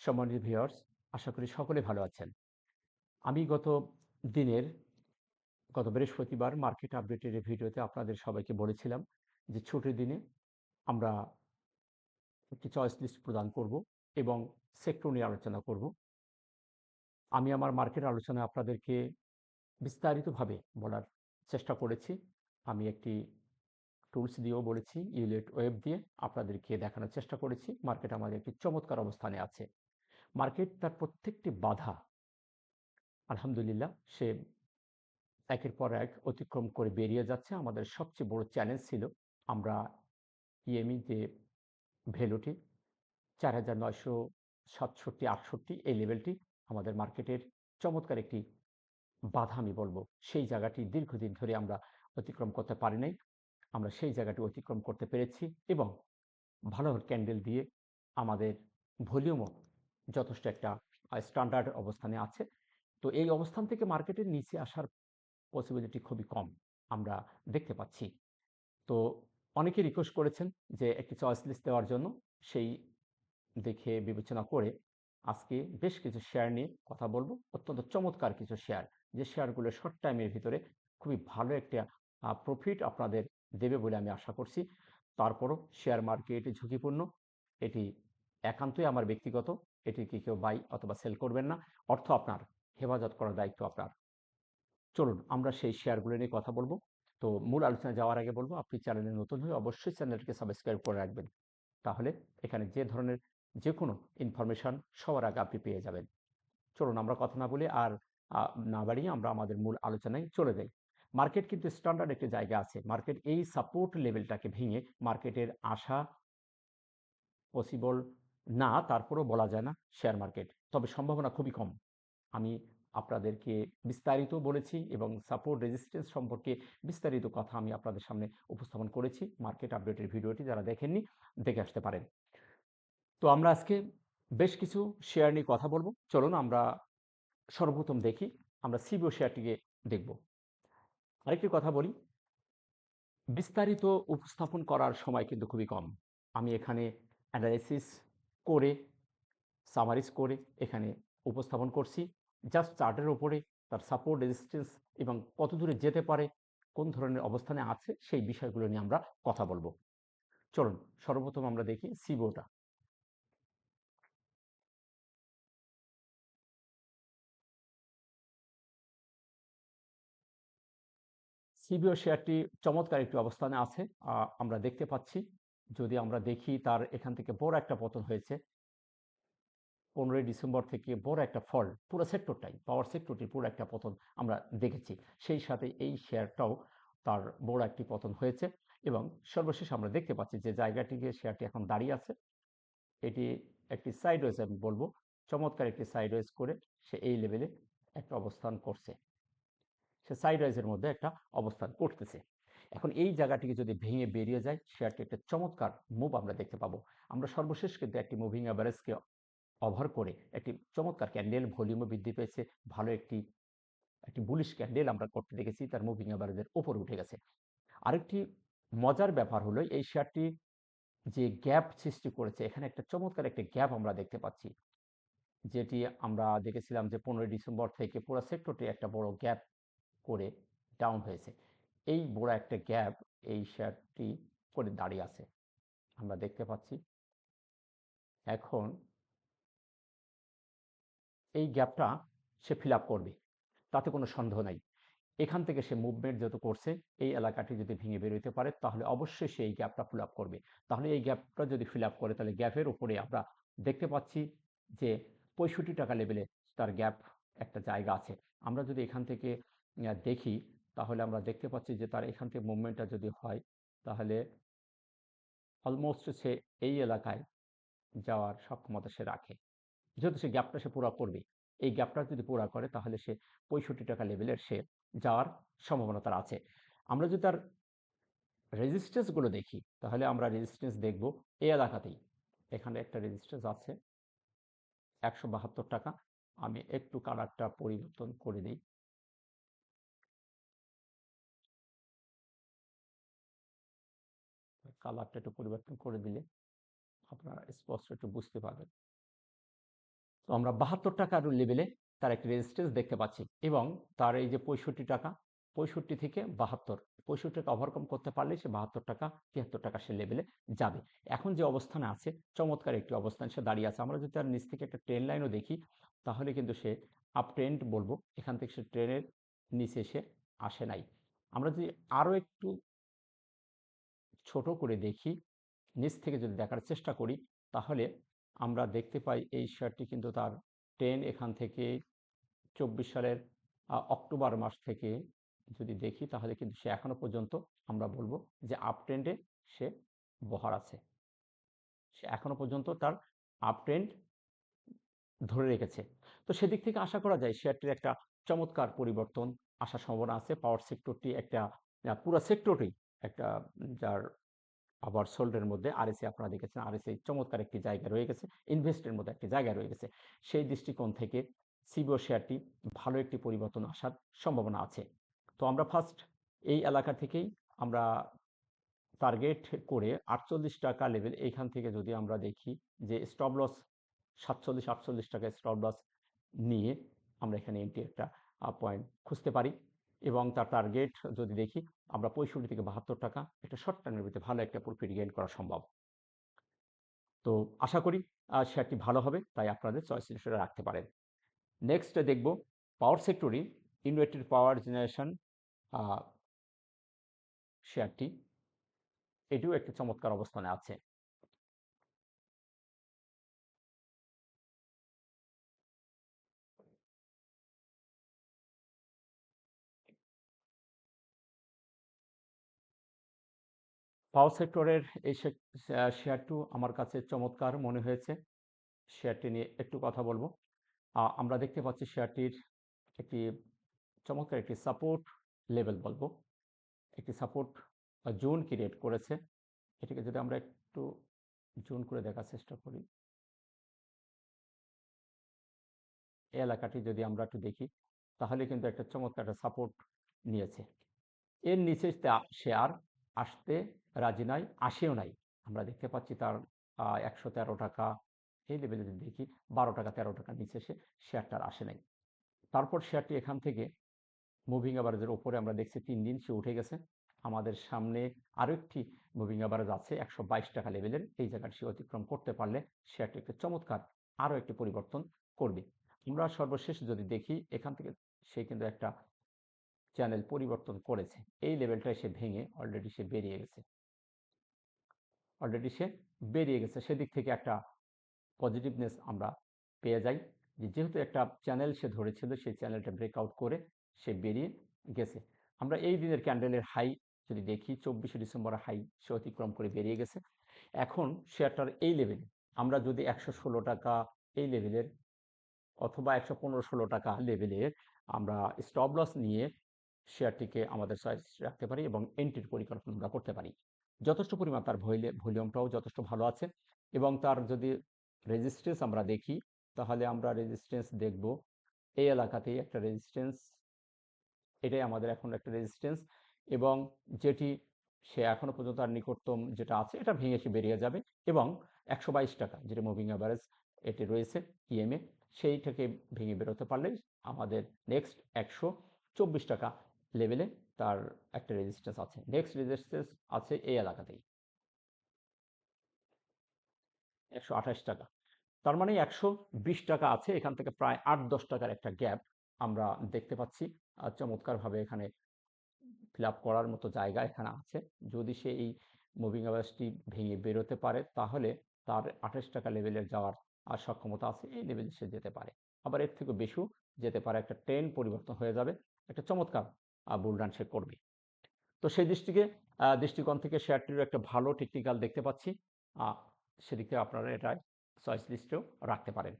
সম্মানিত ভিউয়ার্স, আশা করি সকলে ভালো আছেন। আমি গত বৃহস্পতিবার মার্কেট আপডেটের এই ভিডিওতে আপনাদের সবাইকে বলেছিলাম যে ছুটির দিনে আমরা একটি চয়েস লিস্ট প্রদান করব এবং সেক্টর নিয়ে আলোচনা করব। আমি আমার মার্কেট আলোচনায় আপনাদেরকে বিস্তারিতভাবে বলার চেষ্টা করেছি। আমি একটি টুলস দিয়েও বলেছি, ইউলেট ওয়েব দিয়ে আপনাদেরকে দেখানোর চেষ্টা করেছি মার্কেট আমাদের একটি চমৎকার অবস্থানে আছে। মার্কেট তার প্রত্যেকটি বাধা আলহামদুলিল্লাহ সে একের পর এক অতিক্রম করে বেরিয়ে যাচ্ছে। আমাদের সবচেয়ে বড় চ্যালেঞ্জ ছিল আমরা ইএমই যে ভ্যালুটি ৪৯৬৭-৬৮ এই লেভেলটি আমাদের মার্কেটের চমৎকার একটি বাধা আমি বলবো। সেই জায়গাটি দীর্ঘদিন ধরে আমরা অতিক্রম করতে পারি নাই। আমরা সেই জায়গাটি অতিক্রম করতে পেরেছি এবং ভালো ক্যান্ডেল দিয়ে আমাদের ভলিউমও যথেষ্ট একটা স্ট্যান্ডার্ড অবস্থানে আছে। তো এই অবস্থান থেকে মার্কেটের নিচে আসার পসিবিলিটি খুবই কম আমরা দেখতে পাচ্ছি। তো অনেকে রিকোয়েস্ট করেছেন যে একটি চয়েস লিস্ট দেওয়ার জন্য। সেই দেখে বিবেচনা করে আজকে বেশ কিছু শেয়ার নিয়ে কথা বলবো। অত্যন্ত চমৎকার কিছু শেয়ার, যে শেয়ারগুলো শর্ট টাইমের ভিতরে খুবই ভালো একটা প্রফিট আপনাদের দেবে বলে আমি আশা করছি। তারপরও শেয়ার মার্কেট ঝুঁকিপূর্ণ, এটি একান্তই আমার ব্যক্তিগত, এটিকে কেউ বাই অথবা সেল করবেন না। অর্থ আপনার, হেফাজত করার দায়িত্ব আপনার। চলুন আমরা সেই শেয়ারগুলো নিয়ে কথা বলবো। তো মূল আলোচনায় যাওয়ার আগে বলবো, আপনি চ্যানেলে নতুন হয়ে অবশ্যই চ্যানেলটিকে সাবস্ক্রাইব করে রাখবেন। তাহলে এখানে যে ধরনের যে কোনো ইনফরমেশন সবার আগে আপনি পেয়ে যাবেন। চলুন আমরা কথা না বলে আর না বাড়িয়ে আমরা আমাদের মূল আলোচনায় চলে যাই। মার্কেট কিন্তু স্ট্যান্ডার্ড একটি জায়গা আছে। মার্কেট এই সাপোর্ট লেভেলটাকে ভেঙে মার্কেটের আসা পসিবল না, তারপরেও বলা যায় না শেয়ার মার্কেট, তবে সম্ভাবনা খুবই কম। আমি আপনাদেরকে বিস্তারিত বলেছি এবং সাপোর্ট রেজিস্ট্যান্স সম্পর্কে বিস্তারিত কথা আমি আপনাদের সামনে উপস্থাপন করেছি। মার্কেট আপডেটের ভিডিওটি যারা দেখেননি দেখে আসতে পারেন। তো আমরা আজকে বেশ কিছু শেয়ার নিয়ে কথা বলবো। চলুন আমরা সর্বপ্রথম দেখি, আমরা সিবিও শেয়ারটিকে দেখব। আরেকটি কথা বলি, বিস্তারিত উপস্থাপন করার সময় কিন্তু খুবই কম। আমি এখানে অ্যানালাইসিস করে, সামারিজ করে এখানে উপস্থাপন করছি। জাস্ট চার্টের উপরে তার সাপোর্ট রেজিস্ট্যান্স এবং কত দূরে যেতে পারে, কোন ধরনের অবস্থানে আছে, সেই বিষয়গুলো নিয়ে আমরা কথা বলবো। চলুন সর্বপ্রথম আমরা দেখি সিবোটা। সিবিও শেয়ারটি চমৎকার একটি অবস্থানে আছে, আমরা দেখতে পাচ্ছি। যদি আমরা দেখি তার এখান থেকে বড় একটা পতন হয়েছে 15ই ডিসেম্বর থেকে, বড় একটা ফল, পুরো সেক্টরটাই, পাওয়ার সেক্টরটি পুরো একটা পতন আমরা দেখেছি। সেই সাথে এই শেয়ারটাও তার বড় একটি পতন হয়েছে এবং সর্বশেষ আমরা দেখতে পাচ্ছি যে জায়গাটিকে শেয়ারটি এখন দাঁড়িয়ে আছে। এটি একটি সাইডওয়েজ আমি বলবো, চমৎকার একটি সাইডওয়েজ করে সে এই লেভেলে একটা অবস্থান করছে। সে সাইডওয়েজের মধ্যে একটা অবস্থান করতেছে। এখন এই জায়গাটিকে যদি ভেঙে বেরিয়ে যায়, শেয়ারটি একটা চমৎকার মুভ আমরা দেখতে পাবো। আমরা সর্বশেষ কিন্তু একটি মুভিং অ্যাভারেজকে ওভার করে একটি চমৎকার ক্যান্ডেল, ভলিউমও বৃদ্ধি পেয়েছে, ভালো একটি একটি বুলিশ ক্যান্ডেল আমরা করতে দেখেছি, তার মুভিং অ্যাভারেজের উপরে উঠে গেছে। আরেকটি মজার ব্যাপার হলো এই শেয়ারটি যে গ্যাপ সৃষ্টি করেছে, এখানে একটা চমৎকার একটা গ্যাপ আমরা দেখতে পাচ্ছি, যেটি আমরা দেখেছিলাম যে 15ই ডিসেম্বর থেকে পুরো সেক্টরটি একটা বড় গ্যাপ করে ডাউন হয়েছে। এই বড় একটা গ্যাপ এই শেয়ারটি করে দাঁড়িয়ে আছে আমরা দেখতে পাচ্ছি। এখন এই গ্যাপটা সে ফিল আপ করবে, তাতে কোনো সন্দেহ নাই। এখান থেকে সে মুভমেন্ট যেহেতু করছে, এই এলাকাটি যদি ভেঙে বেরোতে পারে তাহলে অবশ্যই সে এই গ্যাপটা ফিল আপ করবে। তাহলে এই গ্যাপটা যদি ফিল আপ করে, তাহলে গ্যাপের উপরে আমরা দেখতে পাচ্ছি যে 65 টাকা লেভেলে তার গ্যাপ একটা জায়গা আছে। আমরা যদি এখান থেকে দেখি, তাহলে আমরা দেখতে পাচ্ছি যে তার এখান থেকে মুভমেন্টটা যদি হয়, তাহলে অলমোস্ট সে এই এলাকায় যাওয়ার সক্ষমতা সে রাখে, যেহেতু সে গ্যাপটা সে পুরা করবে। এই গ্যাপটা যদি পুরা করে তাহলে সে 65 টাকা লেভেলের সে যাওয়ার সম্ভাবনা তার আছে। আমরা যদি তার রেজিস্ট্যান্স গুলো দেখি, তাহলে আমরা রেজিস্ট্যান্স দেখব এই এলাকাতেই। এখানে একটা রেজিস্ট্যান্স আছে 172 টাকা। আমি একটু কালারটা পরিবর্তন করে দিই। কালারটা একটু পরিবর্তন করে দিলে আপনারা স্পষ্ট একটু বুঝতে পারবেন। তো আমরা ৭২ টাকার লেভেলে তার একটি রেজিস্ট্যান্স দেখতে পাচ্ছি এবং তার এই যে ৬৫ টাকা, ৬৫ থেকে ৭২, ৬৫ টাকা ওভারকাম করতে পারলে সে ৭২ টাকা ৭৩ টাকা সে লেভেলে যাবে। এখন যে অবস্থানে আছে, চমৎকার একটি অবস্থান সে দাঁড়িয়ে আছে। আমরা যদি তার নিচ থেকে একটা ট্রেন লাইনও দেখি, তাহলে কিন্তু সে আপ ট্রেন্ড বলবো। এখান থেকে সে ট্রেনের নিচে সে আসে নাই। আমরা যদি আরও একটু ছোট করে দেখি, নিচ থেকে যদি দেখার চেষ্টা করি, তাহলে আমরা দেখতে পাই এই শেয়ারটি কিন্তু তার ট্রেন এখান থেকে ২৪ সালের অক্টোবর মাস থেকে যদি দেখি, তাহলে কিন্তু সে এখনো পর্যন্ত আমরা বলবো যে আপ ট্রেন্ডে সে বহার আছে। সে এখনো পর্যন্ত তার আপ ট্রেন্ড ধরে রেখেছে। তো সেদিক থেকে আশা করা যায় শেয়ারটির একটা চমৎকার পরিবর্তন আসার সম্ভাবনা আছে। পাওয়ার সেক্টরটি একটা পুরা সেক্টরটি একটা যার আবার সোল্ডের মধ্যে আরএসএ আপনারা দেখেছেন, আরএসএ চমৎকার একটি জায়গা রয়ে গেছে, ইনভেস্টের মধ্যে একটি জায়গা রয়ে গেছে। সেই দৃষ্টিকোণ থেকে সিবিও শেয়ারটি ভালো একটি পরিবর্তন আসার সম্ভাবনা আছে। তো আমরা ফার্স্ট এই এলাকা থেকেই আমরা টার্গেট করে ৪৮ টাকা লেভেল, এইখান থেকে যদি আমরা দেখি যে স্টপ লস ৪৭-৪৮ টাকায় স্টপ লস নিয়ে আমরা এখানে এন্ট্রি একটা পয়েন্ট খুঁজতে পারি এবং তার টার্গেট যদি দেখি আমরা ৬৫ থেকে ৭২ টাকা একটা শর্ট টার্মের ভিতরে ভালো একটা প্রফিট গেইন করা সম্ভব। তো আশা করি শেয়ারটি ভালো হবে, তাই আপনাদের চয়েস লিস্টে রাখতে পারেন। নেক্সট দেখব পাওয়ার সেক্টরে ইউনাইটেড পাওয়ার জেনারেশন শেয়ারটি, এটিও একটি চমৎকার অবস্থানে আছে। পাওয়ার সেক্টরের এই শেয়ারটিও আমার কাছে চমৎকার মনে হয়েছে। শেয়ারটি নিয়ে একটু কথা বলবো। আমরা দেখতে পাচ্ছি শেয়ারটির একটি চমৎকার একটি সাপোর্ট লেভেল বলবো, একটি সাপোর্ট জোন ক্রিয়েট করেছে। এটাকে যদি আমরা একটু জোন করে দেখার চেষ্টা করি, এই এলাকাটি যদি আমরা একটু দেখি, তাহলে কিন্তু একটা চমৎকার একটা সাপোর্ট নিয়েছে। এর নিচে সে আর আসতে রাজি নয়, আসেও নাই। আমরা দেখতে পাচ্ছি তার ১১৩ টাকা এই লেভেলে যদি দেখি, ১২ টাকা ১৩ টাকার নিচে সে শেয়ারটা আর আসে নাই। তারপর শেয়ারটি এখান থেকে মুভিং অ্যাভারেজের উপরে আমরা দেখছি ৩ দিন সে উঠে গেছে। আমাদের সামনে আরও একটি মুভিং অ্যাভারেজ আছে ১২২ টাকা লেভেলের। এই জায়গাটি সে অতিক্রম করতে পারলে শেয়ারটি একটি চমৎকার আরও একটি পরিবর্তন করবে। আমরা সর্বশেষ যদি দেখি, এখান থেকে সে কিন্তু একটা চ্যানেল পরিবর্তন করেছে। এই লেভেলটায় সে ভেঙে অলরেডি সে বেরিয়ে গেছে। সেদিক থেকে একটা পজিটিভনেস আমরা পেয়ে যাই যে যেহেতু একটা চ্যানেল সে ধরেছিল, সেই চ্যানেলটা ব্রেকআউট করে সে বেরিয়ে গেছে। আমরা এই দিনের ক্যান্ডেলের হাই যদি দেখি, ২৪শে ডিসেম্বরের হাই সে অতিক্রম করে বেরিয়ে গেছে। এখন শেয়ারটার এই লেভেলে আমরা যদি ১১৬ টাকা এই লেভেলের অথবা ১১৫-১৬ টাকা লেভেলের আমরা স্টপ লস নিয়ে শেয়ারটিকে আমাদের চয়েস রাখতে পারি এবং এন্ট্রির পরিকল্পনা আমরা করতে পারি। যথেষ্ট পরিমাণ তার ভলিউমটাও যথেষ্ট ভালো আছে এবং তার যদি রেজিস্ট্যান্স আমরা দেখি, তাহলে আমরা রেজিস্ট্যান্স দেখব এই এলাকাতেই একটা রেজিস্ট্যান্স, এটাই আমাদের এখন একটা রেজিস্ট্যান্স এবং যেটি সে এখনো পর্যন্ত তার নিকটতম যেটা আছে এটা ভেঙে সে বেরিয়ে যাবে এবং ১২২ টাকা যেটা মুভিং অ্যাভারেজ এটি রয়েছে ইএমএ, সেইটাকে ভেঙে বেরোতে পারলে আমাদের নেক্সট ১২৪ টাকা লেভেলে তার একটা রেজিস্ট্যান্স আছে। নেক্সট রেজিস্ট্যান্স আছে এই এলাকাতেই ১২৮ টাকা। তার মানে ১২০ টাকা আছে, এখান থেকে প্রায় ৮-১০ টাকার একটা গ্যাপ আমরা দেখতে পাচ্ছি। চমৎকারভাবে এখানে ফিল আপ করার মতো জায়গা এখানে আছে। যদি সে এই মুভিং অ্যাভারেজটি ভেঙে বেরোতে পারে, তাহলে তার ২৮ টাকা লেভেলের যাওয়ার সক্ষমতা আছে। এই লেভেলে সে যেতে পারে, আবার এর থেকেও বেশিও যেতে পারে। একটা ট্রেন্ড পরিবর্তন হয়ে যাবে, একটা চমৎকার বুল রান সে করবে। তো সেই দৃষ্টিকোণ থেকে শেয়ারটিরও একটা ভালো টেকনিক্যাল দেখতে পাচ্ছি। সেদিক থেকে আপনারা এটা চয়েস লিস্টেও রাখতে পারেন।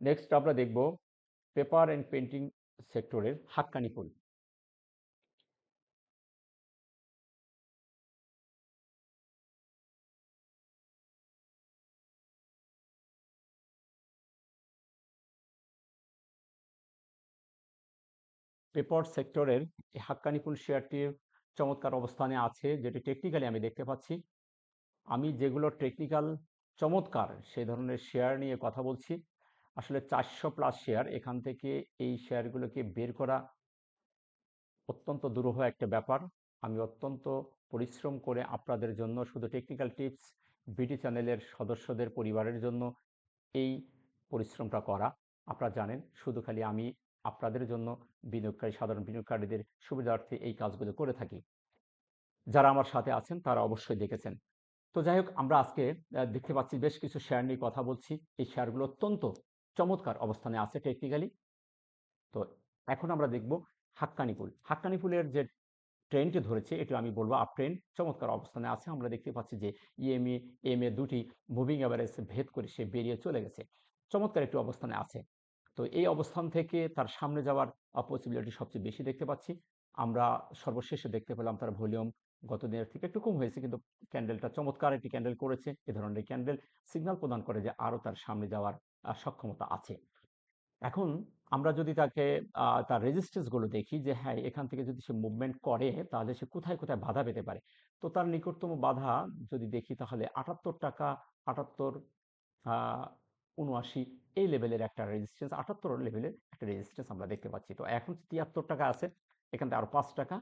নেক্সট আমরা দেখব পেপার অ্যান্ড পেন্টিং সেক্টরের হাক্কানি পুল। পেপার সেক্টরের এই হাক্কানি পুল শেয়ারটির চমৎকার অবস্থানে আছে, যেটি টেকনিক্যালি আমি দেখতে পাচ্ছি। আমি যেগুলো টেকনিক্যাল চমৎকার সেই ধরনের শেয়ার নিয়ে কথা বলছি। আসলে 400+ শেয়ার, এখান থেকে এই শেয়ারগুলোকে বের করা অত্যন্ত দুরূহ একটা ব্যাপার। আমি অত্যন্ত পরিশ্রম করে আপনাদের জন্য, শুধু টেকনিক্যাল টিপস বিডি চ্যানেলের সদস্যদের পরিবারের জন্য এই পরিশ্রমটা করা। আপনারা জানেন, শুধু খালি আমি আপনাদের জন্য, সাধারণ বিনিয়োগকারীদের সুবিধার্থে এই কাজগুলো করে থাকি। যারা আমার সাথে আছেন তারা অবশ্যই দেখেছেন। তো যাই হোক, আমরা আজকে দেখতে পাচ্ছি বেশ কিছু শেয়ার নিয়ে কথা বলছি। এই শেয়ারগুলো অত্যন্ত চমৎকার অবস্থানে আছে টেকনিক্যালি। তো এখন আমরা দেখব হাক্কানি পুল। হাক্কানি পুলের যে ট্রেন্ডটি ধরেছে, এটা আমি বলবো আপ ট্রেন্ড, চমৎকার অবস্থানে আছে। আমরা দেখতে পাচ্ছি যে ইএমএ, এমএ দুটি মুভিং অ্যাভারেজ ভেদ করে সে বেরিয়ে চলে গেছে, চমৎকার একটি অবস্থানে আছে। তো এই অবস্থান থেকে তার সামনে যাওয়ার পসিবিলিটি সবচেয়ে বেশি দেখতে পাচ্ছি। আমরা সর্বশেষে দেখতে পেলাম তার ভলিউম গত দিনের থেকে একটু কম হয়েছে, কিন্তু ক্যান্ডেলটা চমৎকার একটি ক্যান্ডেল করেছে। এ ধরনের ক্যান্ডেল সিগন্যাল প্রদান করে যে আরও তার সামনে যাওয়ার সক্ষমতা আছে। এখন আমরা যদি তাকে তার রেজিস্ট্যান্স গুলো দেখি যে হ্যাঁ, এখান থেকে যদি সে মুভমেন্ট করে তাহলে সে কোথায় কোথায় বাধা পেতে পারে। তো তার নিকটতম বাধা যদি দেখি তাহলে 78 টাকা, 78, ৭৯ এই লেভেলের একটা রেজিস্ট্যান্স, 78 লেভেলের একটা রেজিস্ট্যান্স আমরা দেখতে পাচ্ছি। তো এখন ৭৩ টাকা আছে, এখান থেকে আরো 5 টাকা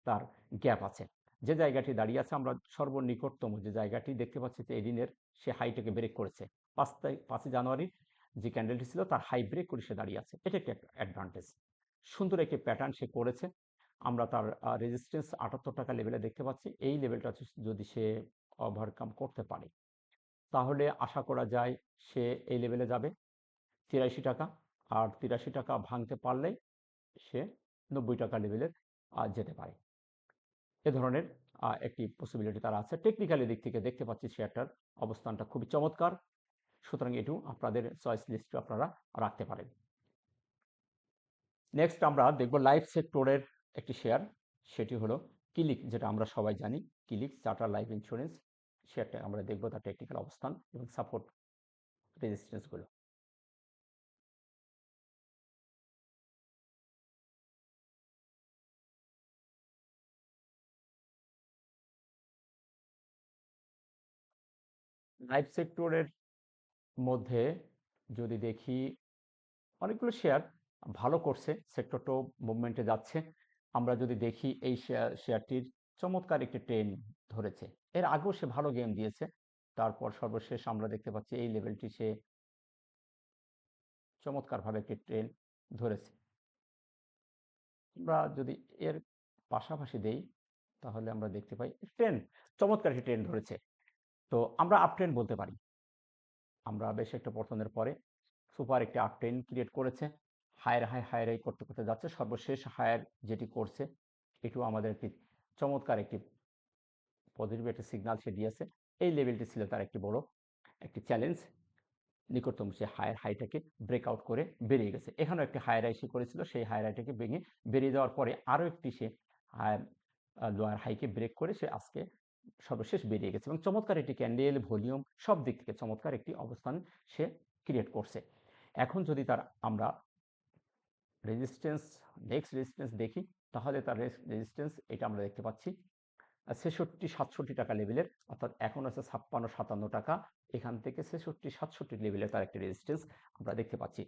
তার গ্যাপ আছে। যে জায়গাটি দাঁড়িয়ে আছে, আমরা সর্বনিকটতম যে জায়গাটি দেখতে পাচ্ছি যে এদিনের সে হাইটাকে ব্রেক করেছে। 5 জানুয়ারি যে ক্যান্ডেলটি ছিল তার হাই ব্রেক করে সে দাঁড়িয়ে আছে। এটা একটা অ্যাডভান্টেজ। সুন্দর একটি প্যাটার্ন সে করেছে। আমরা তার রেজিস্ট্যান্স 78 টাকা লেভেলে দেখতে পাচ্ছি। এই লেভেলটা যদি সে ওভারকাম করতে পারে তাহলে আশা করা যায় সে এই লেভেলে যাবে 83 টাকা। আর 83 টাকা ভাঙতে পারলে সে 90 টাকা লেভেলে যেতে পারে। এ ধরনের একটি পসিবিলিটি তার আছে। টেকনিক্যালি দিক থেকে দেখতে পাচ্ছি শেয়ারটার অবস্থানটা খুবই চমৎকার। সুতরাং এটিও আপনাদের চয়েস লিস্টে আপনারা রাখতে পারেন। নেক্সট আমরা দেখব লাইফ সেক্টরের একটি শেয়ার, সেটি হলো কিলিক, যেটা আমরা সবাই জানি। কিলিক চার্টার লাইফ ইন্স্যুরেন্স শেয়ারটা আমরা দেখব তার টেকনিক্যাল অবস্থান এবং সাপোর্ট রেজিস্ট্যান্স গুলো। লাইফ সেক্টরের মধ্যে যদি দেখি, অনেকগুলো শেয়ার ভালো করছে, সেক্টরটাও মুভমেন্টে যাচ্ছে। আমরা যদি দেখি এই শেয়ারটির চমৎকার একটি ট্রেন্ড ধরেছে। এর আগেও সে ভালো গেম দিয়েছে, তারপর সর্বশেষ আমরা দেখতে পাচ্ছি এই লেভেলটি সে চমৎকারভাবে একটি ট্রেন্ড ধরেছে। আমরা যদি এর পাশাপাশি দেই তাহলে আমরা দেখতে পাই ট্রেন্ড, চমৎকার একটি ট্রেন্ড ধরেছে। তো আমরা আপ ট্রেন্ড বলতে পারি। আমরা বেশ একটা পতনের পরে সুপার একটি আপ ট্রেন্ড ক্রিয়েট করেছে। হায়ার হাই হায়ার হাই করতে করতে যাচ্ছে, সর্বশেষ হায়ার যেটি করছে এটিও আমাদের একটি চমৎকার একটি পজিটিভ একটা সিগন্যাল সে দিয়েছে। এই লেভেলটি ছিল তার একটি বড় একটি চ্যালেঞ্জ। নিকটতম সে হায়ার হাইটাকে ব্রেকআউট করে বেরিয়ে গেছে। এখানেও একটি হায়ার হাই সে করেছিল, সেই হায়ার হাইটাকে ভেঙে বেরিয়ে যাওয়ার পরে আরও একটি সে হায়ার লোয়ার হাইকে ব্রেক করে সে আজকে সর্বশেষ বেরিয়ে গেছে এবং চমৎকার একটি ক্যান্ডেল, ভলিউম সব দিক থেকে চমৎকার একটি অবস্থান সে ক্রিয়েট করছে। এখন যদি তার আমরা রেজিস্ট্যান্স, নেক্সট রেজিস্ট্যান্স দেখি তাহলে তার রেজিস্ট্যান্স এটা আমরা দেখতে পাচ্ছি ৬৬-৬৭ টাকা লেভেলের, অর্থাৎ এখন আছে ৫৬-৫৭ টাকা। এখান থেকে ৬৬-৬৭ লেভেলে তার একটা রেজিস্ট্যান্স আমরা দেখতে পাচ্ছি।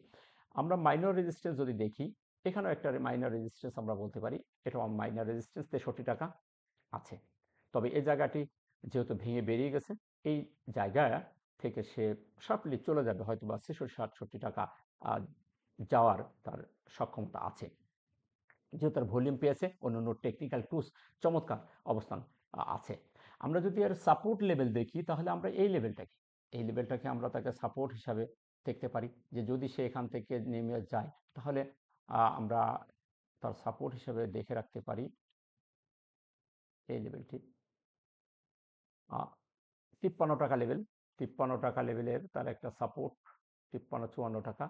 আমরা মাইনর রেজিস্ট্যান্স যদি দেখি, এখানেও একটা মাইনর রেজিস্ট্যান্স আমরা বলতে পারি। এটাও মাইনর রেজিস্ট্যান্স ৬৩ টাকা আছে। তবে এই জায়গাটি যেহেতু ভেঙে বেরিয়ে গেছে, এই জায়গা থেকে সে শার্পলি চলে যাবে, হয়তো বা ৬৬-৬৭ টাকা যাওয়ার তার সক্ষমতা আছে। যেহেতু তার ভলিউম পেয়েছে, অন্যান্য টেকনিক্যাল টুলস চমৎকার অবস্থান আছে। আমরা যদি এর সাপোর্ট লেভেল দেখি তাহলে আমরা এই লেভেলটাকে আমরা তাকে সাপোর্ট হিসাবে দেখতে পারি, যে যদি সে এখান থেকে নেমে যায় তাহলে আমরা তার সাপোর্ট হিসাবে দেখে রাখতে পারি এই লেভেলটি ৫৩ টাকা লেভেল। ৫৩ টাকা লেভেলের তার একটা সাপোর্ট, ৫৩-৫৪ টাকা,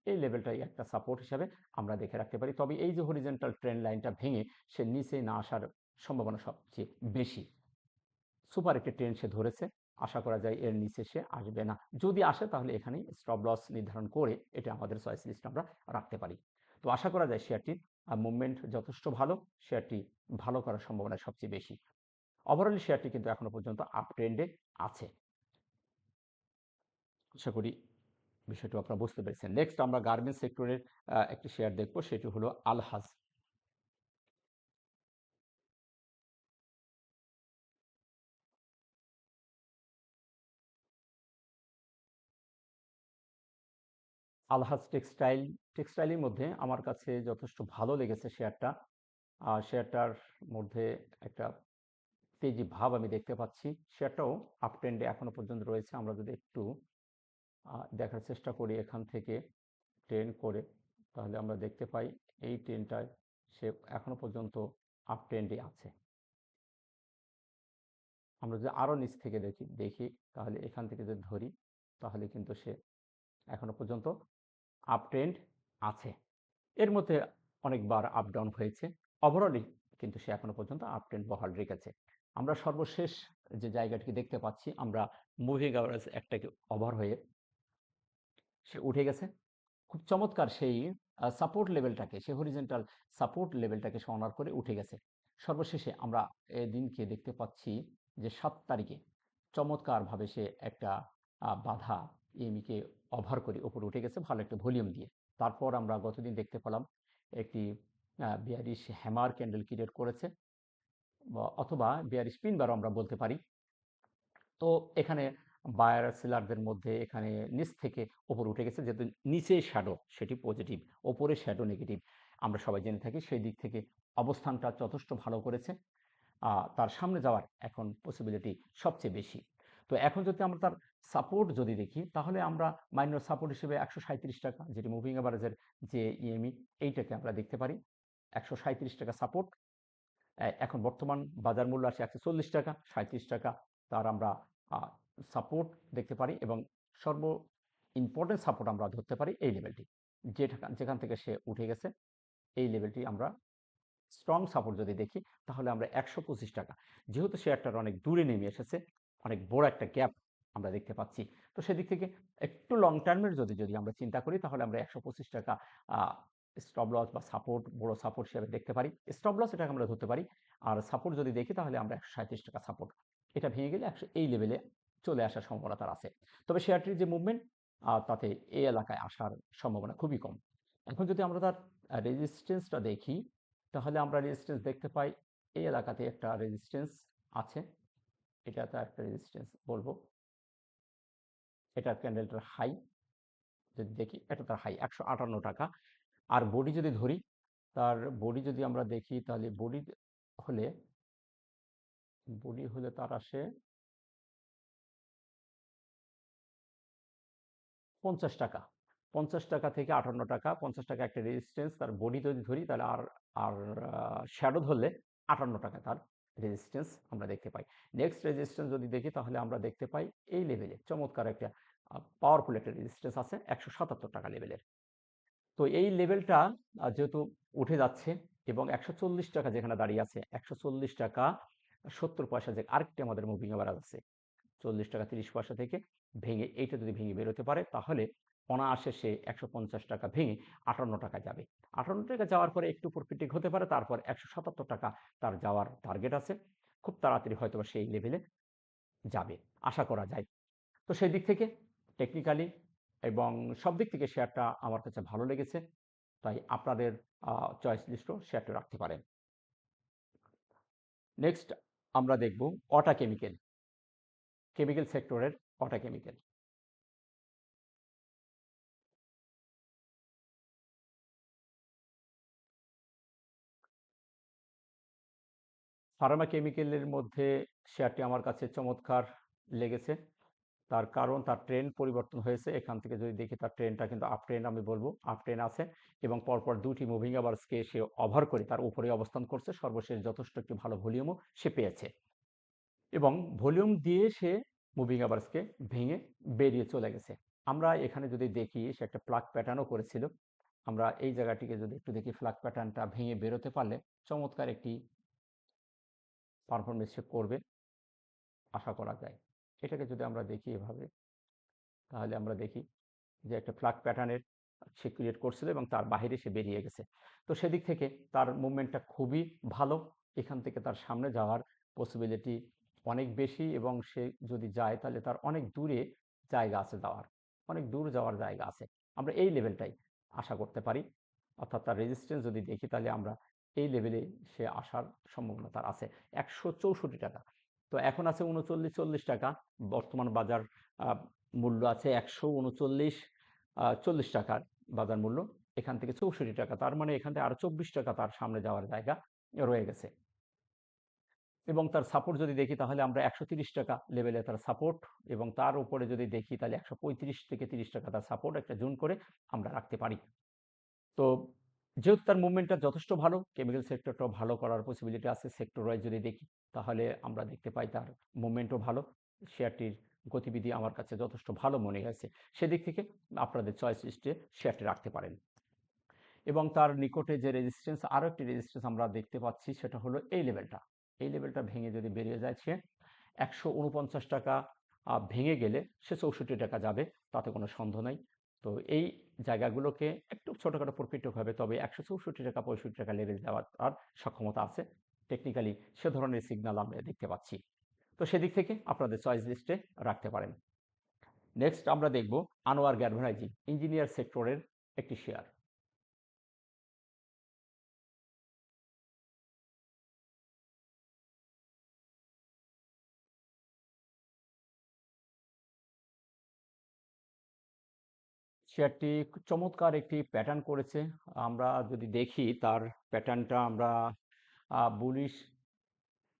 এই লেভেলটাই একটা সাপোর্ট হিসাবে আমরা দেখে রাখতে পারি। তবে এই যে হরিজেন্টাল ট্রেন্ড লাইনটা ভেঙে সে নিচে না আসার সম্ভাবনা সবচেয়ে বেশি। সুপার একটি ট্রেন্ড সে ধরেছে, আশা করা যায় এর নিচে সে আসবে না। যদি আসে তাহলে এখানেই স্টপ লস নির্ধারণ করে এটা আমাদের চয়েস লিস্টে আমরা রাখতে পারি। তো আশা করা যায় শেয়ারটির মুভমেন্ট যথেষ্ট ভালো, শেয়ারটি ভালো করার সম্ভাবনা সবচেয়ে বেশি। ওভারঅল শেয়ারটি কিন্তু এখনো পর্যন্ত আপ ট্রেন্ডে আছে। আশা করি বিষয়টি আপনারা বুঝতে পেরেছেন। নেক্সট আমরা গার্মেন্টস সেক্টরের একটি শেয়ার দেখব, সেটি হলো আলহাজ। আলহাজ টেক্সটাইলের মধ্যে আমার কাছে যথেষ্ট ভালো লেগেছে শেয়ারটা। শেয়ারটার মধ্যে একটা তেজি ভাব আমি দেখতে পাচ্ছি। শেয়ারটাও আপ ট্রেন্ডে এখনো পর্যন্ত রয়েছে। আমরা যদি একটু দেখার চেষ্টা করি এখান থেকে ট্রেন্ড করে, তাহলে আমরা দেখতে পাই এই ট্রেন্ডটায় সে এখনো পর্যন্ত আপ ট্রেন্ডে আছে। আমরা যদি আরো নিচ থেকে দেখি তাহলে এখান থেকে যদি ধরি, তাহলে কিন্তু সে এখনো পর্যন্ত আপ ট্রেন্ড আছে। এর মধ্যে অনেকবার আপ ডাউন হয়েছে, ওভারঅলই কিন্তু সে এখনো পর্যন্ত আপ ট্রেন্ড বহাল রেখেছে। আমরা সর্বশেষ যে জায়গাটিকে দেখতে পাচ্ছি, আমরা মুভিং অ্যাভারেজ একটাকে ওভার হয়ে সে উঠে গেছে। খুব চমৎকার সেই সাপোর্ট লেভেলটাকে, সে হরিজেন্টাল সাপোর্ট লেভেলটাকে সে অনার করে উঠে গেছে। সর্বশেষে আমরা এদিনকে দেখতে পাচ্ছি যে 7 তারিখে চমৎকারভাবে সে একটা বাধা ইএমই-কে ওভার করে উপরে উঠে গেছে ভালো একটা ভলিউম দিয়ে। তারপর আমরা গতদিন দেখতে পেলাম একটি বেয়ারিশ হ্যামার ক্যান্ডেল ক্রিয়েট করেছে, অথবা বেয়ারিশ পিন বারও আমরা বলতে পারি। তো এখানে বায়ার সেলারদের মধ্যে এখানে নিচ থেকে উপরে উঠে গেছে, যেহেতু নিচে শ্যাডো সেটি পজিটিভ, ওপরে শ্যাডো নেগেটিভ আমরা সবাই জেনে থাকি। সেই দিক থেকে অবস্থানটা যথেষ্ট ভালো করেছে। তার সামনে যাওয়ার এখন পসিবিলিটি সবচেয়ে বেশি। তো এখন যদি আমরা তার সাপোর্ট যদি দেখি, তাহলে আমরা মাইনর সাপোর্ট হিসেবে 137 টাকা, যেটি মুভিং অ্যাভারেজের যে ইএমই, এইটাকে আমরা দেখতে পারি। 137 টাকা সাপোর্ট। এখন বর্তমান বাজার মূল্য আছে 140 টাকা, 37 টাকা তার আমরা সাপোর্ট দেখতে পারি, এবং সর্ব ইম্পর্টেন্ট সাপোর্ট আমরা ধরতে পারি এই লেভেলটি, যেখান থেকে সে উঠে গেছে। এই লেভেলটি আমরা স্ট্রং সাপোর্ট যদি দেখি, তাহলে আমরা 125 টাকা, যেহেতু শেয়ারটার অনেক দূরে নেমে এসেছে, অনেক বড় একটা গ্যাপ আমরা দেখতে পাচ্ছি। তো সেদিক থেকে একটু লং টার্মের যদি আমরা চিন্তা করি, তাহলে আমরা 125 টাকা স্টপ লস বা সাপোর্ট, বড় সাপোর্ট হিসেবে দেখতে পারি। স্টপ লস এটাকে আমরা ধরতে পারি। আর সাপোর্ট যদি দেখি, তাহলে আমরা 137 টাকা সাপোর্ট, এটা ভেঙে গেলে এই লেভেলে চলে আসার সম্ভাবনা তার আছে। তবে শেয়ারটির যে মুভমেন্ট, তাতে এই এলাকায় আসার সম্ভাবনা খুবই কম। এখন যদি আমরা তার রেজিস্ট্যান্সটা দেখি, তাহলে আমরা রেজিস্ট্যান্স দেখতে পাই এই এলাকাতে একটা রেজিস্ট্যান্স আছে। এটা তো একটা রেজিস্ট্যান্স বলবো। এটা ক্যান্ডেলটার হাই যদি দেখি, এটা তার হাই 158 টাকা। আর বডি যদি ধরি, তার বডি যদি আমরা দেখি, তাহলে হলে বডি হলে তার আসে 50 টাকা। 50 টাকা থেকে 58 টাকা, 50 টাকা একটা রেজিস্ট্যান্স। তার বডি যদি ধরি, তাহলে আর আর শ্যাডো ধরলে 58 টাকা তার রেজিস্ট্যান্স আমরা দেখতে পাই। নেক্সট রেজিস্ট্যান্স যদি দেখি, তাহলে আমরা দেখতে পাই এই লেভেলে চমৎকার একটা পাওয়ারফুল একটা রেজিস্ট্যান্স আছে 177 টাকা লেভেলের। তো এই লেভেলটা যেহেতু উঠে যাচ্ছে, এবং 140 টাকা যেখানে দাঁড়িয়ে আছে, 140 টাকা 70 পয়সা, যে আরেকটি আমাদের মুভিং অ্যাভারেজ আছে 40 টাকা 30 পয়সা থেকে ভেঙে, এইটা যদি ভেঙে বেরোতে পারে, তাহলে অনায়াসে সে 150 টাকা ভেঙে 58 টাকা যাবে। 58 টাকা যাওয়ার পরে একটু প্রফিটিং হতে পারে, তারপর 177 টাকা তার যাওয়ার টার্গেট আছে। খুব তাড়াতাড়ি হয়তো সেই লেভেলে যাবে, আশা করা যায়। তো সেই দিক থেকে টেকনিক্যালি এবং সব দিক থেকে শেয়ারটা আমার কাছে ভালো লেগেছে। তাই আপনাদের চয়েস লিস্টও শেয়ারটা রাখতে পারেন। নেক্সট আমরা দেখব অটা কেমিক্যাল, কেমিক্যাল সেক্টরের অটা কেমিক্যাল। ফার্মা কেমিক্যালের মধ্যে শেয়ারটি আমার কাছে চমৎকার লেগেছে। তার কারণ তার ট্রেন্ড পরিবর্তন হয়েছে। এখান থেকে যদি দেখি, তার ট্রেন্ডটা কিন্তু আপ ট্রেন্ড, আমি বলবো আপ ট্রেন্ড আছে, এবং পরপর দুটি মুভিং অ্যাভারেজকে সে ওভার করে তার উপরে অবস্থান করছে। সর্বশেষ যথেষ্ট একটি ভালো ভলিউমও সে পেয়েছে, এবং ভলিউম দিয়ে সে মুভিং অ্যাভারেজকে ভেঙে বেরিয়ে চলে গেছে। আমরা এখানে যদি দেখি, সে একটা ফ্ল্যাগ প্যাটার্নও করেছিল। আমরা এই জায়গাটিকে যদি একটু দেখি, ফ্ল্যাগ প্যাটার্নটা ভেঙে বেরোতে পারলে চমৎকার একটি পারফরমেন্স সে করবে আশা করা যায়। এটাকে যদি আমরা দেখি এভাবে, তাহলে আমরা দেখি যে একটা ফ্ল্যাগ প্যাটার্নের সে ক্রিয়েট করছিল, এবং তার বাইরে সে বেরিয়ে গেছে। তো সেদিক থেকে তার মুভমেন্টটা খুবই ভালো। এখান থেকে তার সামনে যাওয়ার পসিবিলিটি অনেক বেশি, এবং সে যদি যায়, তাহলে তার অনেক দূরে জায়গা আছে যাওয়ার। অনেক দূর যাওয়ার জায়গা আছে। আমরা এই লেভেলটাই আশা করতে পারি, অর্থাৎ তার রেজিস্ট্যান্স যদি দেখি তাহলে আমরা এই লেভেলে সে আসার সম্ভাবনা তার আছে। 164 টাকা, তো এখন আছে 39-40 টাকা, বর্তমান বাজার মূল্য আছে 139-40 টাকার বাজার মূল্য। এখান থেকে 64 টাকা, তার মানে এখান থেকে আরো 24 টাকা তার সামনে যাওয়ার জায়গা রয়ে গেছে। এবং তার সাপোর্ট যদি দেখি তাহলে আমরা 130 টাকা লেভেলে তার সাপোর্ট, এবং তার উপরে যদি দেখি তাহলে 135 থেকে 30 টাকা তার সাপোর্ট একটা জোন করে আমরা রাখতে পারি। তো যেহেতু তার মুভমেন্টটা যথেষ্ট ভালো, কেমিক্যাল সেক্টরটাও ভালো করার পসিবিলিটি আছে। সেক্টর ওয়াইজ যদি দেখি তাহলে আমরা দেখতে পাই তার মুভমেন্টও ভালো, শেয়ারটির গতিবিধি আমার কাছে যথেষ্ট ভালো মনে হয়েছে। সেদিক থেকে আপনাদের চয়েস লিস্টে শেয়ারটি রাখতে পারেন। এবং তার নিকটে যে রেজিস্ট্যান্স, আরও একটি রেজিস্ট্যান্স আমরা দেখতে পাচ্ছি, সেটা হলো এই লেভেলটা। এই লেভেলটা ভেঙে যদি বেরিয়ে যায় সে 149 টাকা ভেঙে গেলে সে 64 টাকা যাবে, তাতে কোনো সন্দেহ নাই। তো এই জায়গাগুলোকে একটু ছোটোখাটো প্রফিট হবে, তবে 164 টাকা 65 টাকা লেভেল যাওয়ার তার সক্ষমতা আছে। টেকনিক্যালি সে ধরনের সিগন্যাল আমরা দেখতে পাচ্ছি। তো সেদিক থেকে আপনাদের চয়েস লিস্টে রাখতে পারেন। নেক্সট আমরা দেখব আনোয়ার গ্যালভানাইজিং, ইঞ্জিনিয়ার সেক্টরের একটি শেয়ার। শেয়ারটি চমৎকার একটি প্যাটার্ন করেছে। আমরা যদি দেখি তার প্যাটার্নটা, আমরা বুলিশ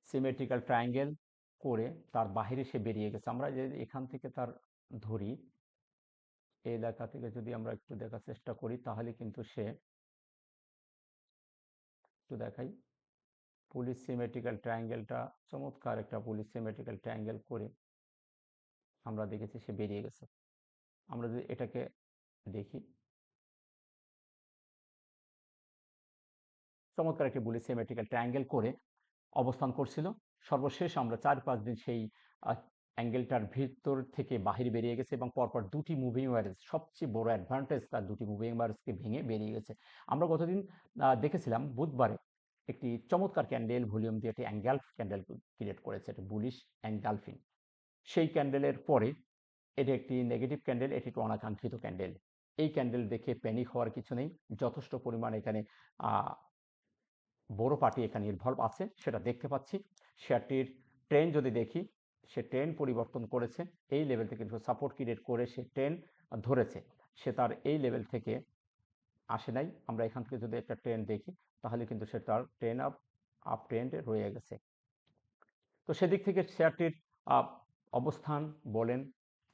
সিমেট্রিক্যাল ট্রায়াঙ্গেল করে তার বাহিরে সে বেরিয়ে গেছে। আমরা যে এখান থেকে তার ধরি, এই এলাকা থেকে যদি আমরা একটু দেখার চেষ্টা করি তাহলে কিন্তু সে, একটু দেখাই, পুলিশ সিমেট্রিক্যাল ট্রায়াঙ্গেলটা চমৎকার একটা পুলিশ সিমেট্রিক্যাল ট্রায়াঙ্গেল করে আমরা দেখেছি সে বেরিয়ে গেছে। আমরা যদি এটাকে দেখি, চমৎকার একটি বুলিশ সিমেট্রিক্যাল ট্রায়াঙ্গেল করে অবস্থান করছিল। সর্বশেষ আমরা 4-5 দিন সেই অ্যাঙ্গেলটার ভিতর থেকে বাহির বেরিয়ে গেছে, এবং পরপর দুটি মুভিং অ্যাভারেজ, সবচেয়ে বড় অ্যাডভান্টেজ তার দুটি মুভিং অ্যাভারেজকে ভেঙে বেরিয়ে গেছে। আমরা গতদিন দেখেছিলাম বুধবারে একটি চমৎকার ক্যান্ডেল ভলিউম দিয়ে একটি অ্যাঙ্গালফ ক্যান্ডেল ক্রিয়েট করেছে, এটা বুলিশ অ্যাঙ্গালফিং। সেই ক্যান্ডেলের পরে এটি একটি নেগেটিভ ক্যান্ডেল, এটি একটি অনাকাঙ্ক্ষিত ক্যান্ডেল। এই ক্যান্ডেল দেখে প্যানিক হওয়ার কিছু নেই, যথেষ্ট পরিমাণ এখানে বড় পার্টি এখানে ইনভলভ আছে, সেটা দেখতে পাচ্ছি। শেয়ারটির ট্রেন্ড যদি দেখি, সে ট্রেন্ড পরিবর্তন করেছে, এই লেভেল থেকে সাপোর্ট ক্রিয়েট করে সে ট্রেন্ড ধরেছে, সে তার এই লেভেল থেকে আসে নাই। আমরা এখান থেকে যদি একটা ট্রেন্ড দেখি তাহলে কিন্তু সে তার ট্রেন্ড আপ ট্রেন্ডে রয়ে গেছে। তো সেদিক থেকে শেয়ারটির অবস্থান বলেন,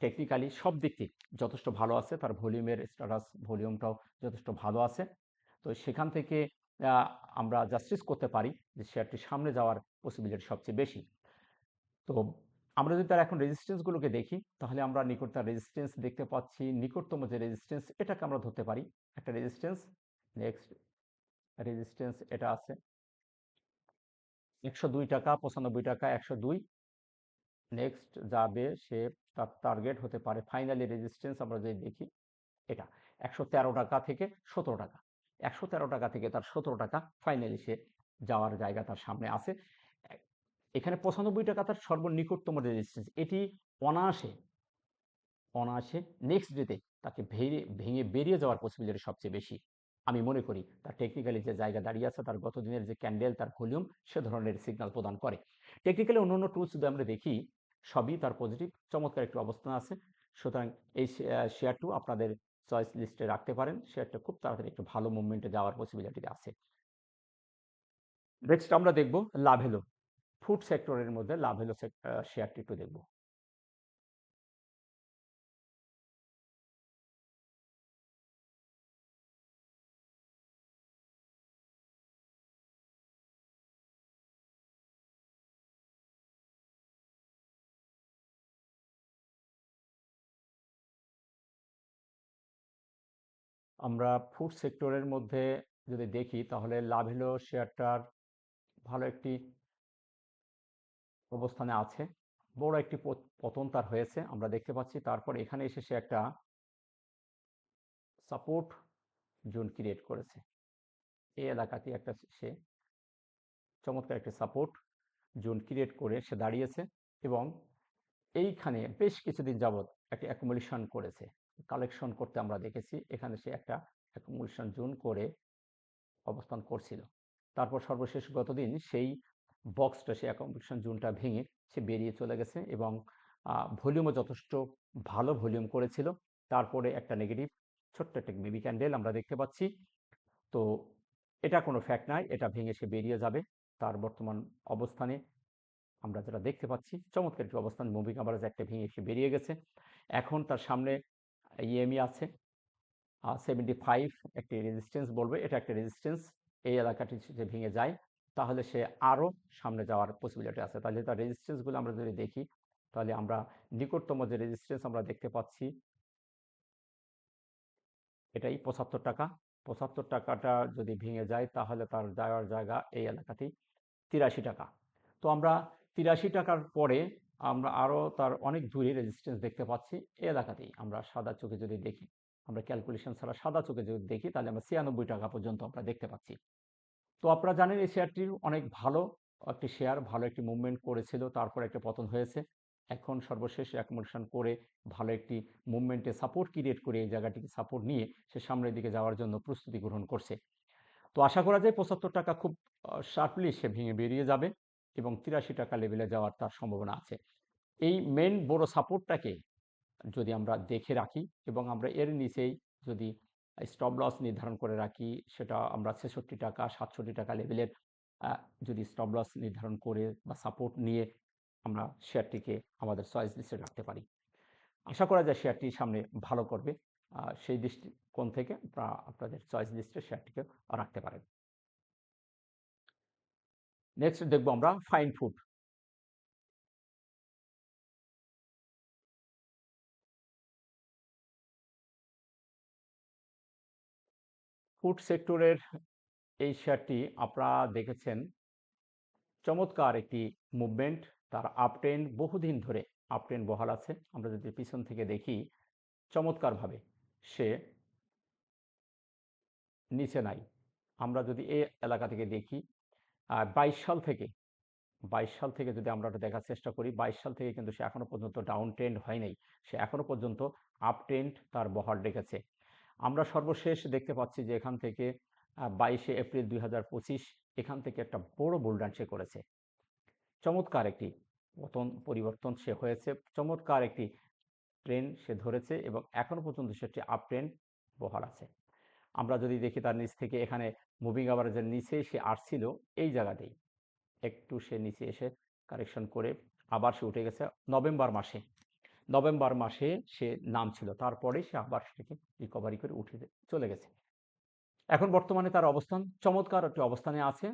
টেকনিক্যালি সব দিক থেকে যথেষ্ট ভালো আছে। তার ভলিউমের স্ট্যাটাস, ভলিউমটাও যথেষ্ট ভালো আছে। তো সেখান থেকে আমরা জাস্টিস করতে পারি যে শেয়ারটি সামনে যাওয়ার পসিবিলিটি সবচেয়ে বেশি। তো আমরা যদি তার এখন রেজিস্ট্যান্সগুলোকে দেখি তাহলে আমরা নিকট তার রেজিস্ট্যান্স দেখতে পাচ্ছি। নিকটতম যে রেজিস্ট্যান্স, এটাকে আমরা ধরতে পারি একটা রেজিস্ট্যান্স। নেক্সট রেজিস্ট্যান্স এটা আছে 102 টাকা, 95 টাকা, 102। নেক্সট যাবে সে, তার টার্গেট হতে পারে, ফাইনালি রেজিস্ট্যান্স আমরা যদি দেখি এটা 113 টাকা থেকে 17 টাকা। 113 টাকা থেকে তার 17 টাকা ফাইনালি সে যাওয়ার জায়গা তার সামনে আছে। এখানে 95 টাকা তার সর্বনিকটতম রেজিস্ট্যান্স, এটি অনায়াসে অনায়াসে নেক্সট ডেতে তাকে ভেঙে বেরিয়ে যাওয়ার পসিবিলিটি সবচেয়ে বেশি। আমি মনে করি তার টেকনিক্যালি যে জায়গা দাঁড়িয়ে আছে, তার গত দিনের যে ক্যান্ডেল, তার ভলিউম সে ধরনের সিগন্যাল প্রদান করে। টেকনিক্যালি অন্য টুলস যদি আমরা দেখি, সবই তার পজিটিভ, চমৎকার একটি অবস্থান আছে। সুতরাং এই শেয়ারটু আপনাদের চয়েস লিস্টে রাখতে পারেন। শেয়ারটা খুব তাড়াতাড়ি একটু ভালো মুভমেন্টে যাওয়ার পসিবিলিটি আছে। নেক্সট আমরা দেখব লাভেলো, ফুড সেক্টরের মধ্যে লাভেলো শেয়ারটি একটু দেখব। আমরা ফুড সেক্টরের মধ্যে যদি দেখি তাহলে লাভেলো শেয়ারটার ভালো একটি অবস্থানে আছে। বড় একটি পতন তার হয়েছে আমরা দেখতে পাচ্ছি। তারপর এখানে এসে সে একটা সাপোর্ট জোন ক্রিয়েট করেছে। এই এলাকাতে একটা সে চমৎকার একটি সাপোর্ট জোন ক্রিয়েট করে সে দাঁড়িয়েছে, এবং এইখানে বেশ কিছুদিন যাবৎ একটা অ্যাকুমুলেশন করেছে, কালেকশন করতে আমরা দেখেছি। এখানে সে একটা অ্যাকুমুলেশন জোন করে অবস্থান করছিল। তারপর সর্বশেষ গতদিন সেই বক্সটা, সেই অ্যাকুমুলেশন জোনটা ভেঙে সে বেরিয়ে চলে গেছে এবং ভলিউমও যথেষ্ট ভালো ভলিউম করেছিল। তারপরে একটা নেগেটিভ ছোট্ট একটা বেবি ক্যান্ডেল আমরা দেখতে পাচ্ছি। তো এটা কোনো ফ্যাক্ট নয়, এটা ভেঙে সে বেরিয়ে যাবে। তার বর্তমান অবস্থানে আমরা যেটা দেখতে পাচ্ছি, চমৎকার একটি অবস্থান, মুভিং অ্যাভারেজ একটা ভেঙে এসে বেরিয়ে গেছে। এখন তার সামনে ইএমই আছে 75, একটি রেজিস্ট্যান্স বলবে, এটা একটা রেজিস্ট্যান্স। এই এলাকাটি যদি ভেঙে যায় তাহলে সে আরও সামনে যাওয়ার পসিবিলিটি আছে। তাহলে তার রেজিস্ট্যান্সগুলো আমরা যদি দেখি, তাহলে আমরা নিকটতম যে রেজিস্ট্যান্স আমরা দেখতে পাচ্ছি এটাই 75 টাকা। 75 টাকাটা যদি ভেঙে যায় তাহলে তার যাওয়ার জায়গা এই এলাকাতেই 83 টাকা। তো আমরা 83 টাকার পরে আমরা আরও তার অনেক দূরে রেজিস্ট্যান্স দেখতে পাচ্ছি এই এলাকাতেই। আমরা সাদা চোখে যদি দেখি, আমরা ক্যালকুলেশন ছাড়া সাদা চোখে যদি দেখি, তাহলে আমরা 96 টাকা পর্যন্ত আমরা দেখতে পাচ্ছি। তো আপনারা জানেন এই শেয়ারটির অনেক ভালো একটি শেয়ার, ভালো একটি মুভমেন্ট করেছিল, তারপর একটা পতন হয়েছে। এখন সর্বশেষ অ্যাকুমুলেশন করে ভালো একটি মুভমেন্টে সাপোর্ট ক্রিয়েট করে এই জায়গাটিকে সাপোর্ট নিয়ে সে সামনের দিকে যাওয়ার জন্য প্রস্তুতি গ্রহণ করছে। তো আশা করা যায় 75 টাকা খুব শার্পলি সে ভেঙে বেরিয়ে যাবে এবং 83 টাকা লেভেলে যাওয়ার তার সম্ভাবনা আছে। এই মেইন বড় সাপোর্টটাকে যদি আমরা দেখে রাখি এবং আমরা এর নিচেই যদি স্টপ লস নির্ধারণ করে রাখি, সেটা আমরা 66 টাকা 67 টাকা লেভেলের যদি স্টপ লস নির্ধারণ করে বা সাপোর্ট নিয়ে আমরা শেয়ারটিকে আমাদের চয়েস লিস্টে রাখতে পারি। আশা করা যায় শেয়ারটি সামনে ভালো করবে। সেই দৃষ্টিকোণ থেকে আপনাদের চয়েস লিস্টে শেয়ারটিকে রাখতে পারেন। নেক্সট দেখবো আমরা ফাইন ফুড। ফুড সেক্টরের এই শেয়ারটি আপনারা দেখেছেন, চমৎকার একটি মুভমেন্ট, তার আপ ট্রেন্ড বহুদিন ধরে আপ ট্রেন্ড বহাল আছে। আমরা যদি পিছন থেকে দেখি, চমৎকারভাবে সে নিচে নাই। আমরা যদি এই এলাকা থেকে দেখি, 22 সাল থেকে 22 সাল থেকে যদি আমরা ওটা দেখার চেষ্টা করি, 22 সাল থেকে কিন্তু সে এখনো পর্যন্ত ডাউন ট্রেন্ড হয় নাই। সে এখনো পর্যন্ত আপ ট্রেন্ড তার বহাল রেখেছে। আমরা সর্বশেষ দেখতে পাচ্ছি যে এখান থেকে 22শে এপ্রিল 2025 এখান থেকে একটা বড় বুলরান সে করেছে। চমৎকার একটি পরিবর্তন সে হয়েছে, চমৎকার একটি ট্রেন্ড সে ধরেছে এবং এখনো পর্যন্ত সেটি আপ ট্রেন্ড বহাল আছে। আমরা যদি দেখি তার নিচ থেকে এখানে মুভিং অ্যাভারেজের নিচে সে আসছিল, এই জায়গাতেই একটু সে নিচে এসে কারেকশন করে আবার সে উঠে গেছে নভেম্বর মাসে সে নামছিল, তারপরে সে আবার সেটাকে রিকভারি করে উঠে চলে গেছে। এখন বর্তমানে তার অবস্থান চমৎকার একটি অবস্থানে আছে।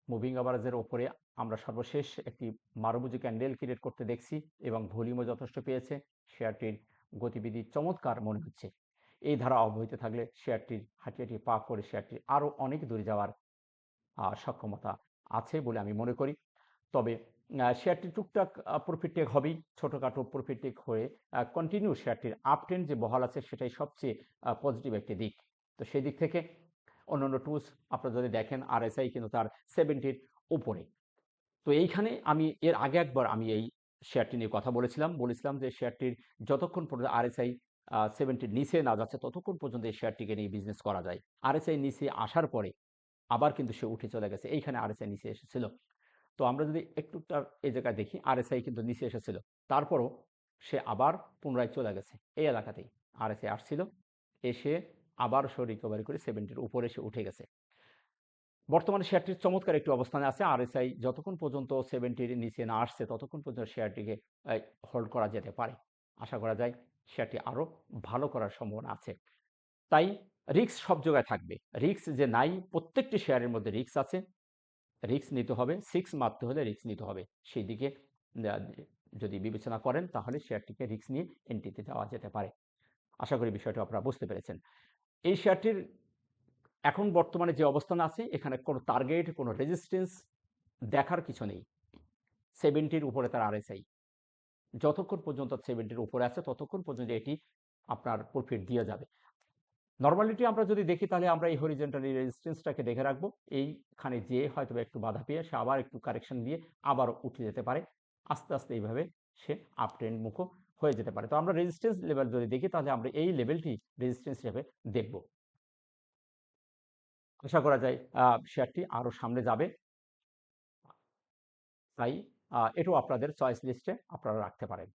মুভিং অ্যাভারেজের ওপরে আমরা সর্বশেষ একটি মারুবুজি ক্যান্ডেল ক্রিয়েট করতে দেখছি এবং ভলিউমও যথেষ্ট পেয়েছে। শেয়ারটির গতিবিধি চমৎকার মনে হচ্ছে। এই ধারা অব্যাহত থাকলে শেয়ারটির হাঁটিয়ে পা করে শেয়ারটির আরও অনেক দূরে যাওয়ার সক্ষমতা আছে বলে আমি মনে করি। তবে শেয়ারটি টুকটাক প্রফিট টেক হবেই, ছোটোখাটো প্রফিট টেক হয়ে কন্টিনিউ শেয়ারটির আপ ট্রেন্ড যে বহাল আছে সেটাই সবচেয়ে পজিটিভ একটি দিক। তো সেই দিক থেকে অন্যান্য টুলস আপনারা যদি দেখেন, আরএসআই কিন্তু তার 70-র উপরে। তো এইখানে আমি এর আগে একবার আমি এই শেয়ারটি নিয়ে কথা বলেছিলাম যে শেয়ারটির যতক্ষণ পর্যন্ত আরএসআই 70-র নিচে না যাচ্ছে ততক্ষণ পর্যন্ত এই শেয়ারটিকে নিয়ে বিজনেস করা যায়। আরএসআই নিচে আসার পরে আবার কিন্তু সে উঠে চলে গেছে, এইখানে আরএসআই নিচে এসেছিল। তো আমরা যদি একটু তার এই জায়গায় দেখি, আরএসআই কিন্তু নিচে এসেছিল, তারপরও সে আবার পুনরায় চলে গেছে এই এলাকাতেই। আরএসআই আসছিল, এসে আবার সে রিকভারি করে 70-র উপরে সে উঠে গেছে। বর্তমানে শেয়ারটির চমৎকার একটি অবস্থানে আছে। আরএসআই যতক্ষণ পর্যন্ত 70-র নিচে না আসছে ততক্ষণ পর্যন্ত শেয়ারটিকে হোল্ড করা যেতে পারে। আশা করা যায় শেয়ারটি আরও ভালো করার সম্ভাবনা আছে। তাই রিস্ক সব জায়গায় থাকবে, রিস্ক যে নাই, প্রত্যেকটি শেয়ারের মধ্যে রিস্ক আছে, রিস্ক নিতে হবে, 6 মারতে হলে রিস্ক নিতে হবে। সেই দিকে যদি বিবেচনা করেন তাহলে শেয়ারটিকে রিস্ক নিয়ে এন্ট্রিতে যাওয়া যেতে পারে। আশা করি বিষয়টা আপনারা বুঝতে পেরেছেন। এই শেয়ারটির এখন বর্তমানে যে অবস্থান আছে, এখানে কোনো টার্গেট, কোনো রেজিস্ট্যান্স দেখার কিছু নেই। 70-র উপরে তার আরএসআই, যতক্ষণ পর্যন্ত 70-র উপরে আছে ততক্ষণ পর্যন্ত এটি আপনার প্রফিট দিয়ে যাবে। নরমালিটি আমরা যদি দেখি তাহলে আমরা এই হরিজন্টাল রেজিস্ট্যান্সটাকে দেখে রাখবো। এইখানে যেয়ে হয়তো একটু বাধা পেয়ে সে আবার একটু কারেকশন দিয়ে আবার উঠে যেতে পারে। আস্তে আস্তে এইভাবে সে আপ ট্রেন্ড মুখও হয়ে যেতে পারে। তো আমরা রেজিস্ট্যান্স লেভেল যদি দেখি তাহলে আমরা এই লেভেলটি রেজিস্ট্যান্স হিসেবে দেখব। আশা করা যায় শেয়ারটি আরো সামনে যাবে। তাই এটাও আপনাদের চয়েস লিস্টে আপনারা রাখতে পারেন।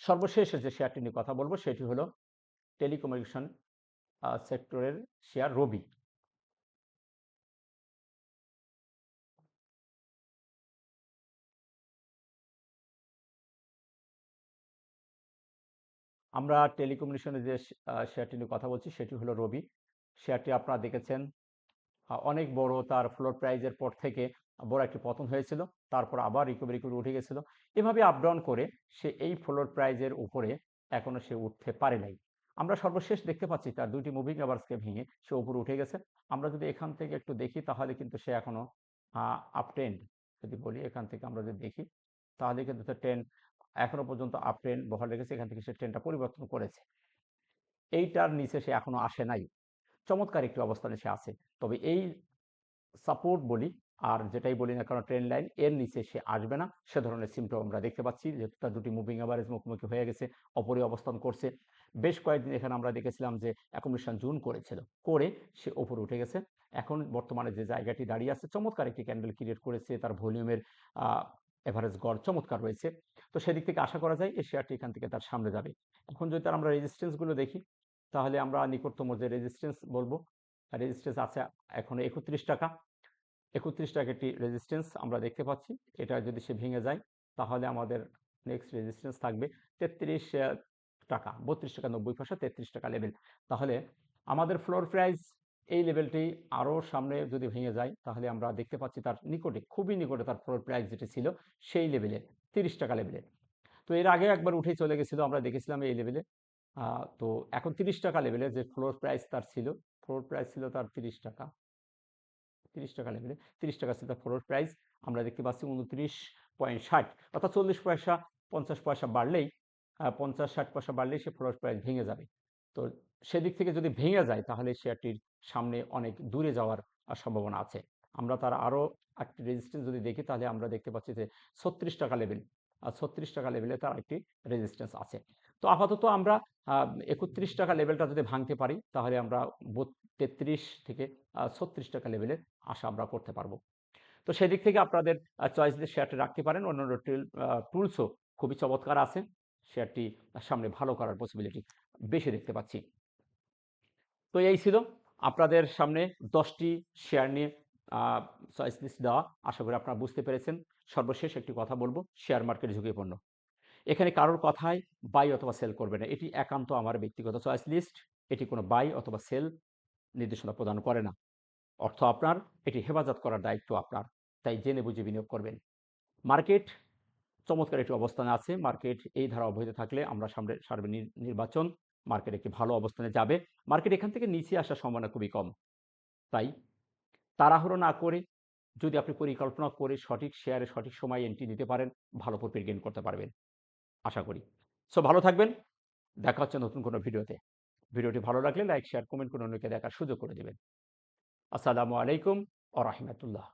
সর্বশেষ যে শেয়ারটি নিয়ে কথা বলব সেটি হলো টেলিকমিউনিকেশন সেক্টরের শেয়ার রবি। আমরা টেলিকমিউনিকেশনের যে শেয়ারটি নিয়ে কথা বলছি সেটি হলো রবি। শেয়ারটি আপনারা দেখেছেন অনেক বড় তার ফ্লোর প্রাইজের পর থেকে বড় একটি পতন হয়েছিল। তারপর আবার রিকভারি করে উঠে গেছিল। এভাবে আপ ডাউন করে সে এই ফ্লোর প্রাইজের উপরে এখনো সে উঠতে পারে নাই। আমরা সর্বশেষ দেখতে পাচ্ছি তার ২টি মুভিং অ্যাভারেজকে ভেঙে সে উপরে উঠে গেছে। আমরা যদি এখান থেকে একটু দেখি তাহলে কিন্তু সে এখনো আপ ট্রেন্ড যদি বলি এখান থেকে আমরা যদি দেখি তাহলে কিন্তু তার ট্রেন্ড এখনো পর্যন্ত আপ ট্রেন্ড বহাল রেখেছে। এখান থেকে সে ট্রেন্ডটা পরিবর্তন করেছে। এইটার নিচে সে এখনো আসে নাই। চমৎকার একটি অবস্থানে সে আছে। তবে এই সাপোর্ট বলি আর যেটাই বলি না কারণ ট্রেন্ড লাইন এর নিচে সে আসবে না সে ধরনের সিমটম আমরা দেখতে পাচ্ছি যেহেতু তার ২টি মুভিং অ্যাভারেজ মুখোমুখি হয়ে গেছে, অপরে অবস্থান করছে। বেশ কয়েকদিন এখানে আমরা দেখেছিলাম যে অ্যাকুমুলেশন জুন করেছিল, করে সে ওপরে উঠে গেছে। এখন বর্তমানে যে জায়গাটি দাঁড়িয়ে আছে চমৎকার একটি ক্যান্ডেল ক্রিয়েট করেছে, তার ভলিউমের এভারেজ গড় চমৎকার রয়েছে। তো সেদিক থেকে আশা করা যায় এই শেয়ারটি এখান থেকে তার সামনে যাবে। এখন যদি তার আমরা রেজিস্ট্যান্সগুলো দেখি তাহলে আমরা নিকটতম যে রেজিস্ট্যান্স বলবো, রেজিস্ট্যান্স আছে এখন ৩১ টাকা। ৩১ টাকা একটি রেজিস্ট্যান্স আমরা দেখতে পাচ্ছি। এটা যদি সে ভেঙে যায় তাহলে আমাদের নেক্সট রেজিস্ট্যান্স থাকবে ৩৩ টাকা, ৩২ টাকা ৯০ পয়সা, ৩৩ টাকা লেভেল। তাহলে আমাদের ফ্লোর প্রাইস এই লেভেলটি আরও সামনে যদি ভেঙে যায় তাহলে আমরা দেখতে পাচ্ছি তার নিকটে, খুবই নিকটে তার ফ্লোর প্রাইস যেটি ছিল সেই লেভেলে ৩০ টাকা লেভেলে। তো এর আগে একবার উঠেই চলে গেছিল, আমরা দেখেছিলাম এই লেভেলে। তো এখন ৩০ টাকা লেভেলে যে ফ্লোর প্রাইস তার ছিল, ফ্লোর প্রাইস ছিল তার ৩০ টাকা। ৩০ টাকা লেভেলে ৩০ টাকা ছিল তার ফ্লোর প্রাইস। আমরা দেখতে পাচ্ছি ২৯.৬০ অর্থাৎ ৪০ পয়সা ৫০ পয়সা বাড়লেই ৫০-৬০ পয়সা বাড়লেই সে ফ্লোর প্রাইস ভেঙে যাবে। তো সেদিক থেকে যদি ভেঙে যায় তাহলে শেয়ারটির সামনে অনেক দূরে যাওয়ার সম্ভাবনা আছে। আমরা তার আরও একটি রেজিস্ট্যান্স যদি দেখি তাহলে আমরা দেখতে পাচ্ছি যে ৩৬ টাকা লেভেল, ৩৬ টাকা লেভেলে তার একটি রেজিস্ট্যান্স আছে। তো আপাতত আমরা ৩১ টাকা লেভেলটা যদি ভাঙতে পারি তাহলে আমরা ৩৩ থেকে ৩৬ টাকা লেভেলে আশা আমরা করতে পারবো। তো সেদিক থেকে আপনাদের চয়েস দিয়ে শেয়ারটি রাখতে পারেন। অন্যান্য টুলসও খুবই চমৎকার আছে। শেয়ারটি সামনে ভালো করার পসিবিলিটি বেশি দেখতে পাচ্ছি। তো এই ছিল আপনাদের সামনে ১০টি শেয়ার নিয়ে চয়েস লিস্ট দেওয়া। আশা করি আপনারা বুঝতে পেরেছেন। সর্বশেষ একটি কথা বলবো, শেয়ার মার্কেট ঝুঁকিপূর্ণ। এখানে কারোর কথায় বাই অথবা সেল করবে না। এটি একান্ত আমার ব্যক্তিগত চয়েস লিস্ট। এটি কোনো বাই অথবা সেল নির্দেশনা প্রদান করে না। অর্থ আপনার, এটি হেফাজত করার দায়িত্ব আপনার। তাই জেনে বুঝে বিনিয়োগ করবেন। মার্কেট চমৎকার একটি অবস্থানে আছে। মার্কেট এই ধারা অব্যাহত থাকলে আমরা সামনে নির্বাচন, মার্কেট একটি ভালো অবস্থানে যাবে। মার্কেট এখান থেকে নিচে আসার সম্ভাবনা খুবই কম। তাই তাড়াহুড়ো না করে যদি আপনি পরিকল্পনা করে সঠিক শেয়ারে সঠিক সময়ে এন্ট্রি নিতে পারেন, ভালো প্রফিট গেইন করতে পারবেন আশা করি। সো ভালো থাকবেন। দেখা হচ্ছে নতুন কোনো ভিডিওতে। ভিডিওটি ভালো লাগলে লাইক, শেয়ার, কমেন্ট করে অন্যকে দেখার সুযোগ করে দেবেন। আসসালামু আলাইকুম ওয়া রাহমাতুল্লাহ।